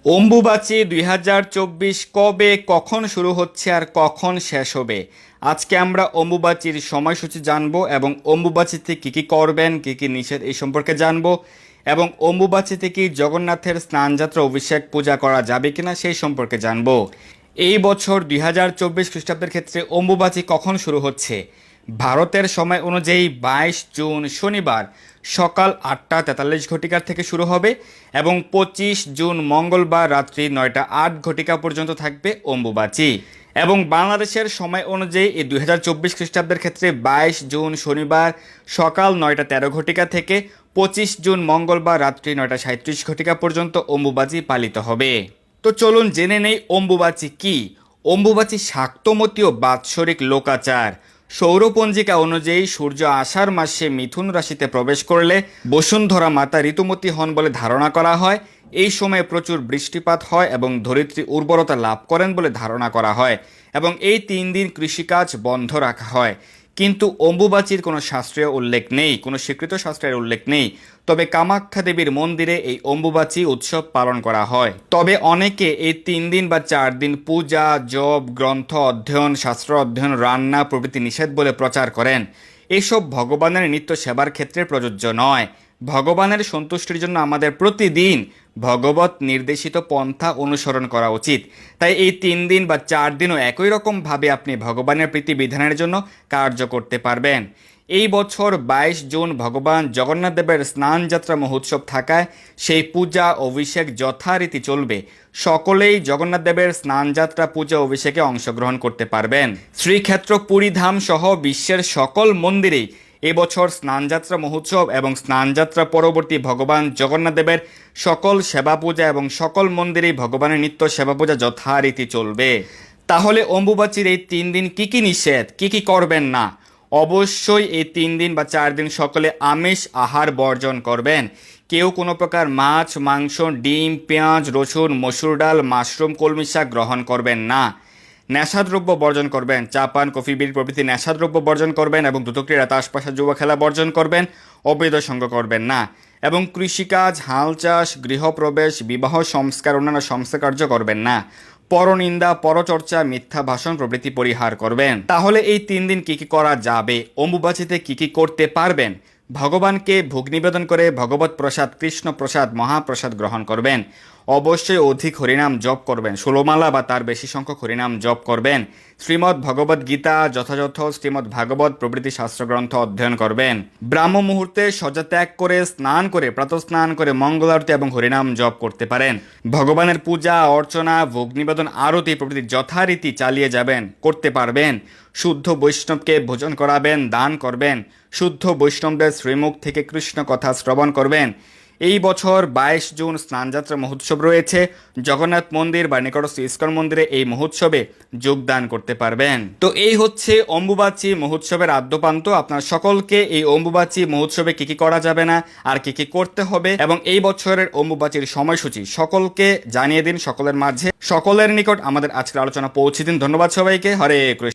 অম্বুবাচী ২০২৪ কবে কখন শুরু হচ্ছে আর কখন শেষ হবে? আজকে আমরা অম্বুবাচীর সময়সূচি জানবো এবং অম্বুবাচীতে কী কী করবেন, কী কী নিষেধ এই সম্পর্কে জানবো এবং অম্বুবাচীতে কি জগন্নাথের স্নানযাত্রা অভিষেক পূজা করা যাবে কিনা সেই সম্পর্কে জানবো। এই বছর ২০২৪ খ্রিস্টাব্দের ক্ষেত্রে অম্বুবাচী কখন শুরু হচ্ছে? ভারতের সময় অনুযায়ী ২২ জুন শনিবার সকাল ৮টা ৪৩ থেকে শুরু হবে এবং ২৫ জুন মঙ্গলবার রাত্রি ৯টা ৮ পর্যন্ত থাকবে অম্বুবাচী। এবং বাংলাদেশের সময় অনুযায়ী এই ২০২৪ খ্রিস্টাব্দের ক্ষেত্রে ২২ জুন শনিবার সকাল ৯টা ১৩ থেকে ২৫ জুন মঙ্গলবার রাত্রি ৯টা ৩৭ পর্যন্ত অম্বুবাচী পালিত হবে। তো চলুন জেনে নেই অম্বুবাচী কি। অম্বুবাচী শাক্তমতীয় বাৎসরিক লোকাচার। সৌরপঞ্জিকা অনুযায়ী সূর্য আষাঢ় মাসে মিথুন রাশিতে প্রবেশ করলে বসুন্ধরা মাতা ঋতুমতী হন বলে ধারণা করা হয়। এই সময়ে প্রচুর বৃষ্টিপাত হয় এবং ধরিত্রী উর্বরতা লাভ করেন বলে ধারণা করা হয় এবং এই ৩ দিন কৃষিকাজ বন্ধ রাখা হয়। কিন্তু অম্বুবাচীর কোনো শাস্ত্রীয় উল্লেখ নেই, কোনো স্বীকৃত শাস্ত্রের উল্লেখ নেই। তবে কামাখ্যা দেবীর মন্দিরে এই অম্বুবাচী উৎসব পালন করা হয়। তবে অনেকে এই ৩ দিন বা ৪ দিন পূজা, জপ, গ্রন্থ অধ্যয়ন, শাস্ত্র অধ্যয়ন, রান্না প্রভৃতি নিষেধ বলে প্রচার করেন। এসব ভগবানের নিত্য সেবার ক্ষেত্রে প্রযোজ্য নয়। ভগবানের সন্তুষ্টির জন্য আমাদের প্রতিদিন ভগবত নির্দেশিত পন্থা অনুসরণ করা উচিত। তাই এই ৩ দিন বা ৪ দিনও একই রকমভাবে আপনি ভগবানের প্রীতি বিধানের জন্য কার্য করতে পারবেন। এই বছর ২২ জুন ভগবান জগন্নাথ দেবের স্নানযাত্রা মহোৎসব থাকায় সেই পূজা অভিষেক যথারীতি চলবে। সকলেই জগন্নাথ দেবের স্নানযাত্রা পূজা অভিষেকে অংশগ্রহণ করতে পারবেন। শ্রীক্ষেত্র পুরীধাম সহ বিশ্বের সকল মন্দিরেই এবছর স্নানযাত্রা মহোৎসব এবং স্নানযাত্রা পরবর্তী ভগবান জগন্নাথ দেবের সকল সেবা পূজা এবং সকল মন্দিরেই ভগবানের নিত্য সেবা পূজা যথারীতি চলবে। তাহলে অম্বুবাচীর এই ৩ দিন কি কি নিষেধ, কি কি করবেন না? অবশ্যই এই ৩ দিন বা ৪ দিন সকলে আমিষ আহার বর্জন করবেন। কেউ কোনো প্রকার মাছ, মাংস, ডিম, পেঁয়াজ, রসুন, মসুর ডাল, মাশরুম, কলমি শাক গ্রহণ করবেন না। নেশাদ্রব্য বর্জন করবেন। চা পান, কফি, বিড়ি প্রভৃতি নেশাদ্রব্য বর্জন করবেন এবং দ্রুতক্রীড়া, তাসপাশা, যুব খেলা বর্জন করবেন। অবৈধ সঙ্গ করবেন না এবং কৃষিকাজ, হাল চাষ, গৃহপ্রবেশ, বিবাহ সংস্কার, অন্যান্য সংস্কার কার্য করবেন না। পরনিন্দা, পরচর্চা, মিথ্যা ভাষণ প্রভৃতি পরিহার করবেন। তাহলে এই ৩ দিন কি কি করা যাবে? অম্বুবাচীতে কি কি করতে পারবেন? ভগবানকে ভোগ নিবেদন করে ভগবত প্রসাদ, কৃষ্ণ প্রসাদ, মহাপ্রসাদ গ্রহণ করবেন। অবশ্যই অধিক হরিনাম জপ করবেন। ১৬ মালা বা তার বেশি সংখ্যক হরিনাম জপ করবেন। শ্রীমদ্ ভগবদ্ গীতা, যথাযথ শ্রীমদ্ ভাগবত প্রভৃতি শাস্ত্রগ্রন্থ অধ্যয়ন করবেন। ব্রাহ্ম মুহূর্তে শয্যা ত্যাগ করে স্নান করে প্রাতঃস্নান করে মঙ্গলারতি এবং হরিনাম জপ করতে পারেন। ভগবানের পূজা অর্চনা, ভোগ নিবেদন, আরতি প্রভৃতি যথারীতি চালিয়ে যাবেন, করতে পারবেন। শুদ্ধ বৈষ্ণবকে ভোজন করাবেন, দান করবেন। শুদ্ধ বৈষ্ণবদের শ্রীমুখ থেকে কৃষ্ণ কথা শ্রবণ করবেন। এই বছর ২২ জুন স্নানযাত্রা মহোৎসব রয়েছে। জগন্নাথ মন্দির বা নিকটস্থ ইস্কন মন্দিরে এই মহোৎসবে যোগদান করতে পারবেন। তো এই হচ্ছে অম্বুবাচী মহোৎসবের আদ্যপান্ত। আপনার সকলকে এই অম্বুবাচী মহোৎসবে কি কি করা যাবে না আর কি কি করতে হবে এবং এই বছরের অম্বুবাচীর সময়সূচি সকলকে জানিয়ে দিন, সকলের মাঝে সকলের নিকট আমাদের আজকের আলোচনা পৌঁছে দিন। ধন্যবাদ সবাইকে। হরে কৃষ্ণ।